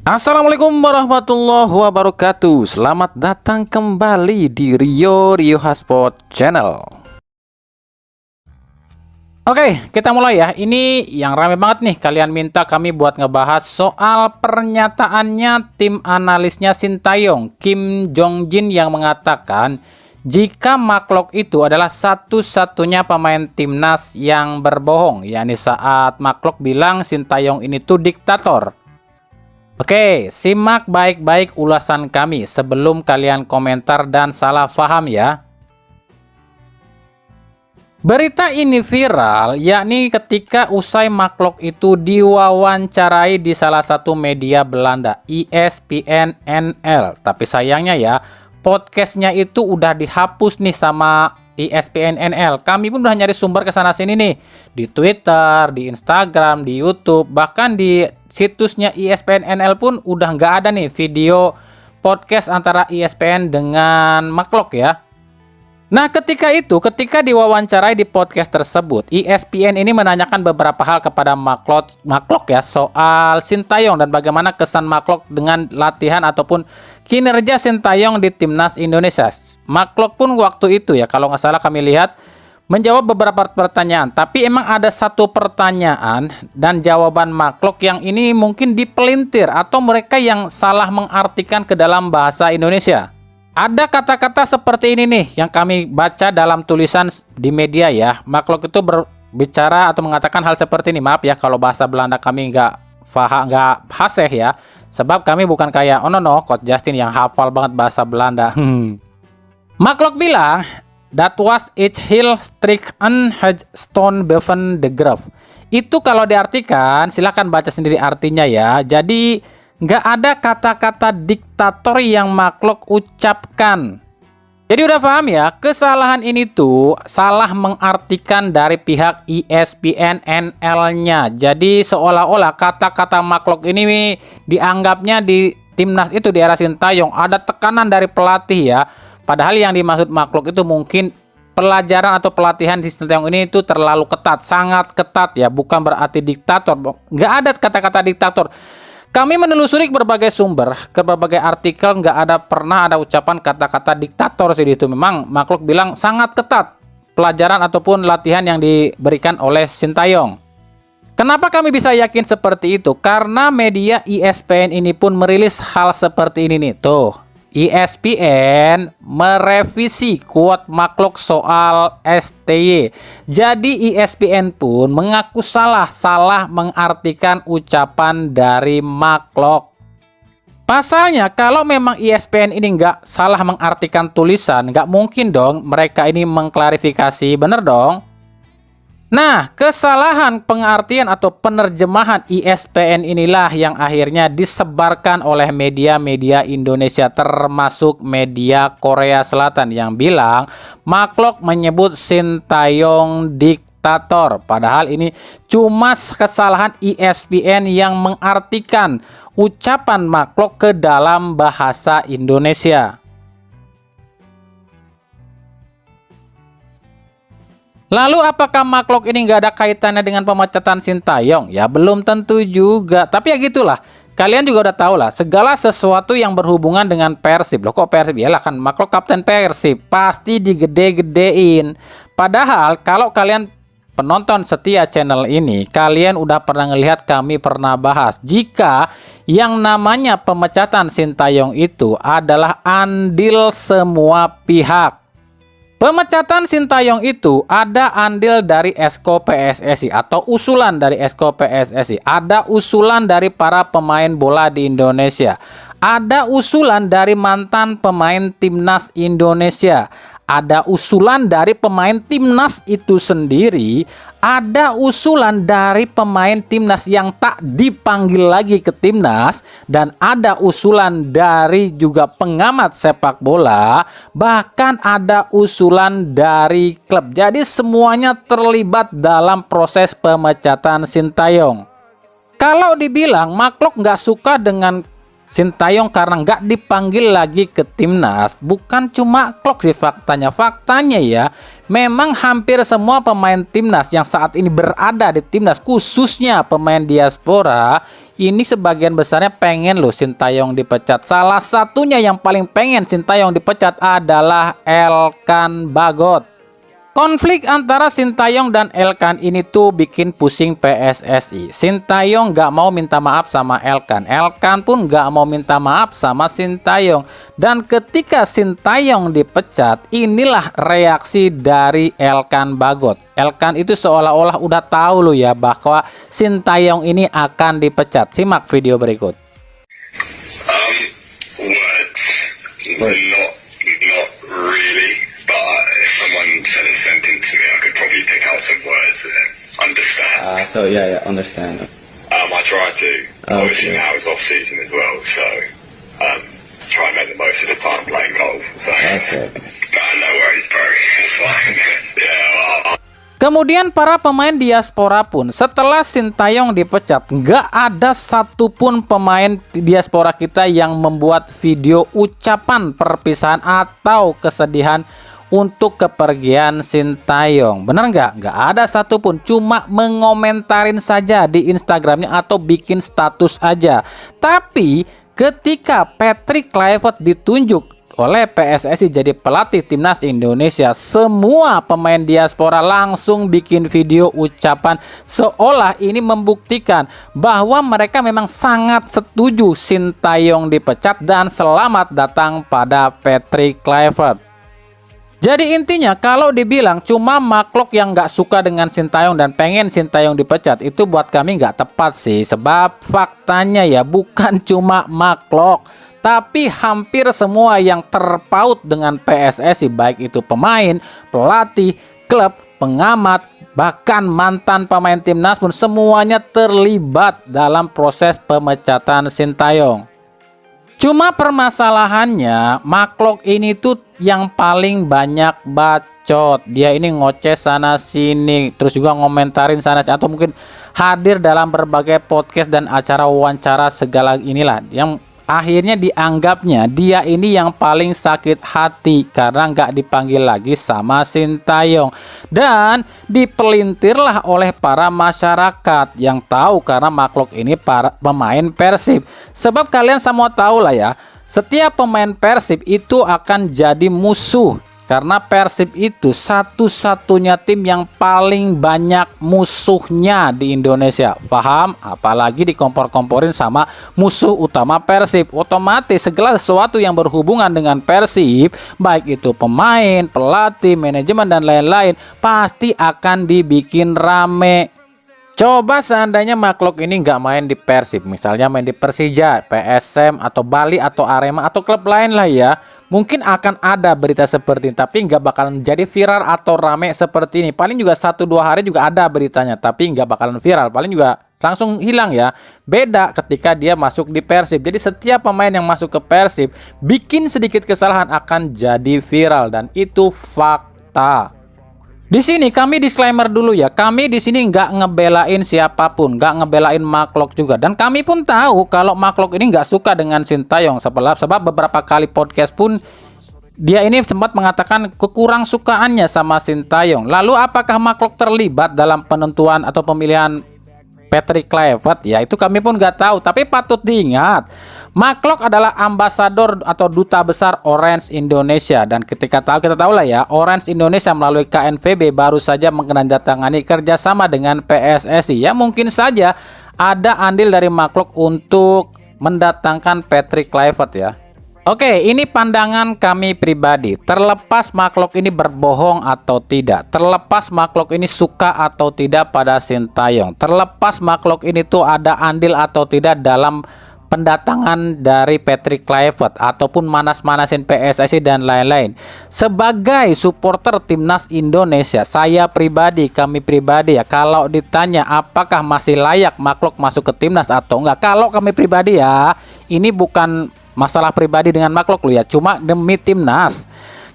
Assalamualaikum warahmatullahi wabarakatuh. Selamat datang kembali di Rio Hotspot Channel. Oke, kita mulai ya. Ini yang rame banget nih. Kalian minta kami buat ngebahas soal pernyataannya tim analisnya Sintayong, Kim Jong Jin, yang mengatakan jika Maklok itu adalah satu-satunya pemain timnas yang berbohong, yakni saat Maklok bilang Sintayong ini tuh diktator. Oke, simak baik-baik ulasan kami sebelum kalian komentar dan salah paham ya. Berita ini viral yakni ketika usai Maklok itu diwawancarai di salah satu media Belanda, ESPN NL. Tapi sayangnya ya, podcastnya itu udah dihapus nih sama ESPN NL. Kami pun udah nyari sumber ke sana sini nih, di Twitter, di Instagram, di YouTube, bahkan di situsnya ESPN NL pun udah nggak ada nih video podcast antara ESPN dengan Maklok ya. Nah, ketika diwawancarai di podcast tersebut, ESPN ini menanyakan beberapa hal kepada Maklok ya soal Sintayong dan bagaimana kesan Maklok dengan latihan ataupun kinerja Sintayong di timnas Indonesia. Maklok pun waktu itu ya, kalau nggak salah kami lihat, menjawab beberapa pertanyaan. Tapi emang ada satu pertanyaan dan jawaban Maklok yang ini mungkin dipelintir atau mereka yang salah mengartikan ke dalam bahasa Indonesia. Ada kata-kata seperti ini nih yang kami baca dalam tulisan di media ya. Maklok itu berbicara atau mengatakan hal seperti ini. Maaf ya kalau bahasa Belanda kami nggak fasih ya. Sebab kami bukan kayak Coach Justin yang hafal banget bahasa Belanda. Maklok bilang, "That was each hill streak and stone beven the grave." Itu kalau diartikan, silahkan baca sendiri artinya ya. Jadi nggak ada kata-kata diktator yang Maklok ucapkan. Jadi udah paham ya, kesalahan ini tuh salah mengartikan dari pihak ESPN NL-nya. Jadi seolah-olah kata-kata Maklok ini dianggapnya di timnas itu di era Sintayong ada tekanan dari pelatih ya. Padahal yang dimaksud Maklok itu mungkin pelajaran atau pelatihan di Sintayong ini itu terlalu ketat, sangat ketat ya, bukan berarti diktator. Nggak ada kata-kata diktator. Kami menelusuri berbagai sumber, ke berbagai artikel, nggak pernah ada ucapan kata-kata diktator sih itu. Memang Maklok bilang sangat ketat pelajaran ataupun latihan yang diberikan oleh Sintayong. Kenapa kami bisa yakin seperti itu? Karena media ESPN ini pun merilis hal seperti ini nih. Tuh, ESPN merevisi quote Maklok soal STY. Jadi ESPN pun mengaku salah mengartikan ucapan dari Maklok. Pasalnya kalau memang ESPN ini nggak salah mengartikan tulisan, nggak mungkin dong mereka ini mengklarifikasi, bener dong? Nah, kesalahan pengartian atau penerjemahan ESPN inilah yang akhirnya disebarkan oleh media-media Indonesia termasuk media Korea Selatan yang bilang Maklok menyebut Sintayong diktator. Padahal ini cuma kesalahan ESPN yang mengartikan ucapan Maklok ke dalam bahasa Indonesia. Lalu apakah Maklok ini nggak ada kaitannya dengan pemecatan Sintayong? Ya belum tentu juga. Tapi ya gitulah. Kalian juga udah tahu lah. Segala sesuatu yang berhubungan dengan Persib. Loh kok Persib? Yalah kan Maklok kapten Persib. Pasti digede-gedein. Padahal kalau kalian penonton setia channel ini, kalian udah pernah ngelihat kami pernah bahas. Jika yang namanya pemecatan Sintayong itu adalah andil semua pihak. Pemecatan Sintayong itu ada andil dari Esko PSSI atau usulan dari Esko PSSI. Ada usulan dari para pemain bola di Indonesia. Ada usulan dari mantan pemain timnas Indonesia. Ada usulan dari pemain timnas itu sendiri. Ada usulan dari pemain timnas yang tak dipanggil lagi ke timnas. Dan ada usulan dari juga pengamat sepak bola. Bahkan ada usulan dari klub. Jadi semuanya terlibat dalam proses pemecatan Sintayong. Kalau dibilang Maklok nggak suka dengan Sintayong karena nggak dipanggil lagi ke timnas, bukan cuma Klok sih faktanya. Faktanya ya, memang hampir semua pemain timnas yang saat ini berada di timnas, khususnya pemain diaspora, ini sebagian besarnya pengen loh Sintayong dipecat. Salah satunya yang paling pengen Sintayong dipecat adalah Elkan Bagot. Konflik antara Sintayong dan Elkan ini tuh bikin pusing PSSI. Sintayong nggak mau minta maaf sama Elkan. Elkan pun nggak mau minta maaf sama Sintayong. Dan ketika Sintayong dipecat, inilah reaksi dari Elkan Bagot. Elkan itu seolah-olah udah tahu loh ya bahwa Sintayong ini akan dipecat. Simak video berikut. Words. Not really. But if someone said a sentence to me, I could probably pick out some words and understand. So yeah, understand. I try to. Obviously Okay. now it's off season as well, so try and make the most of the time playing golf. So Okay. no worries, bro. It's fine. Yeah. Kemudian para pemain diaspora pun setelah Sintayong dipecat, nggak ada satupun pemain diaspora kita yang membuat video ucapan perpisahan atau kesedihan untuk kepergian Sintayong. Bener nggak? Nggak ada satupun, cuma mengomentarin saja di Instagramnya atau bikin status aja. Tapi ketika Patrick Kluivert ditunjuk oleh PSSI jadi pelatih timnas Indonesia, semua pemain diaspora langsung bikin video ucapan seolah ini membuktikan bahwa mereka memang sangat setuju Sintayong dipecat dan selamat datang pada Patrick Kluivert. Jadi intinya kalau dibilang cuma Maklok yang nggak suka dengan Sintayong dan pengen Sintayong dipecat, itu buat kami nggak tepat sih. Sebab faktanya ya bukan cuma Maklok, tapi hampir semua yang terpaut dengan PSSI, baik itu pemain, pelatih, klub, pengamat, bahkan mantan pemain timnas pun semuanya terlibat dalam proses pemecatan Sintayong. Cuma permasalahannya Maklok ini tuh yang paling banyak bacot. Dia ini ngoceh sana sini, terus juga ngomentarin sana sini, atau mungkin hadir dalam berbagai podcast dan acara wawancara segala inilah yang akhirnya dianggapnya dia ini yang paling sakit hati karena nggak dipanggil lagi sama Sintayong dan dipelintirlah oleh para masyarakat yang tahu karena Maklok ini para pemain Persib. Sebab kalian semua tahu lah ya, setiap pemain Persib itu akan jadi musuh karena Persib itu satu-satunya tim yang paling banyak musuhnya di Indonesia. Paham? Apalagi dikompor-komporin sama musuh utama Persib. Otomatis segala sesuatu yang berhubungan dengan Persib, baik itu pemain, pelatih, manajemen, dan lain-lain, pasti akan dibikin rame. Coba seandainya Maklok ini nggak main di Persib, misalnya main di Persija, PSM, atau Bali, atau Arema, atau klub lain lah ya, mungkin akan ada berita seperti ini, tapi nggak bakalan jadi viral atau rame seperti ini. Paling juga 1-2 hari juga ada beritanya, tapi nggak bakalan viral, paling juga langsung hilang ya. Beda ketika dia masuk di Persib. Jadi setiap pemain yang masuk ke Persib bikin sedikit kesalahan akan jadi viral, dan itu fakta. Di sini kami disclaimer dulu ya, kami di sini nggak ngebelain siapapun, nggak ngebelain Maklok juga, dan kami pun tahu kalau Maklok ini nggak suka dengan Sintayong, sebab beberapa kali podcast pun dia ini sempat mengatakan kekurang sukaannya sama Sintayong. Lalu apakah Maklok terlibat dalam penentuan atau pemilihan Patrick Kluivert? Ya itu kami pun nggak tahu, tapi patut diingat Maklok adalah ambasador atau duta besar Orange Indonesia, dan kita tahu lah ya, Orange Indonesia melalui KNVB baru saja menandatangani kerjasama dengan PSSI. Ya mungkin saja ada andil dari Maklok untuk mendatangkan Patrick Kluivert ya. Oke, ini pandangan kami pribadi. Terlepas Maklok ini berbohong atau tidak, terlepas Maklok ini suka atau tidak pada Sintayong, terlepas Maklok ini tuh ada andil atau tidak dalam pendatangan dari Patrick Kluivert ataupun manas-manasin PSSI dan lain-lain. Sebagai supporter timnas Indonesia, saya pribadi, kami pribadi ya, kalau ditanya apakah masih layak Maklok masuk ke timnas atau enggak, kalau kami pribadi ya, ini bukan masalah pribadi dengan Maklok loh ya, cuma demi timnas.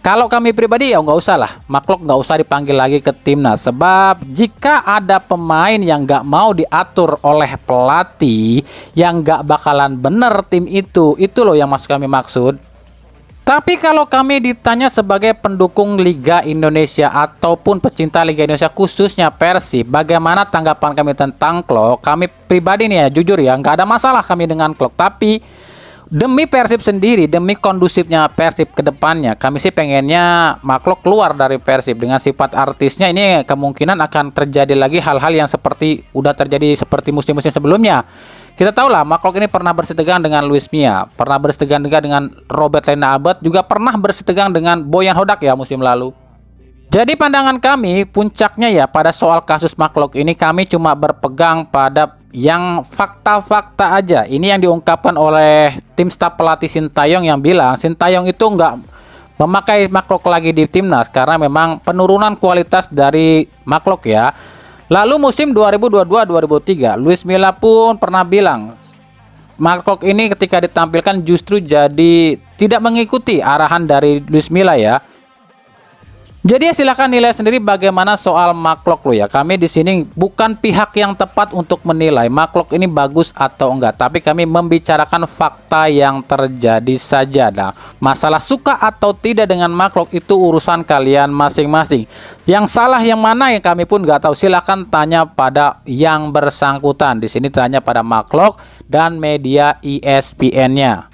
Kalau kami pribadi ya nggak usah lah, Maklok nggak usah dipanggil lagi ke timnas. Sebab jika ada pemain yang nggak mau diatur oleh pelatih, yang nggak bakalan bener tim itu loh yang kami maksud. Tapi kalau kami ditanya sebagai pendukung Liga Indonesia ataupun pecinta Liga Indonesia khususnya Persib, bagaimana tanggapan kami tentang klub? Kami pribadi nih ya, jujur ya, nggak ada masalah kami dengan klub. Tapi demi Persib sendiri, demi kondusifnya Persib ke depannya, kami sih pengennya Maklok keluar dari Persib. Dengan sifat artisnya ini kemungkinan akan terjadi lagi hal-hal yang seperti udah terjadi seperti musim-musim sebelumnya. Kita tahu lah, Maklok ini pernah bersitegang dengan Luis Mia, pernah bersitegang juga dengan Robert Lena Abad, juga pernah bersitegang dengan Boyan Hodak ya musim lalu. Jadi pandangan kami, puncaknya ya pada soal kasus Maklok ini, kami cuma berpegang pada yang fakta-fakta aja. Ini yang diungkapkan oleh tim staf pelatih Sintayong yang bilang Sintayong itu nggak memakai Maklok lagi di timnas karena memang penurunan kualitas dari Maklok ya. Lalu musim 2022-2023, Luis Milla pun pernah bilang Maklok ini ketika ditampilkan justru jadi tidak mengikuti arahan dari Luis Milla ya. Jadi ya silahkan nilai sendiri bagaimana soal Maklok lo ya. Kami di sini bukan pihak yang tepat untuk menilai Maklok ini bagus atau enggak, tapi kami membicarakan fakta yang terjadi saja. Nah, masalah suka atau tidak dengan Maklok itu urusan kalian masing-masing. Yang salah yang mana yang kami pun nggak tahu. Silahkan tanya pada yang bersangkutan. Di sini tanya pada Maklok dan media ESPN-nya.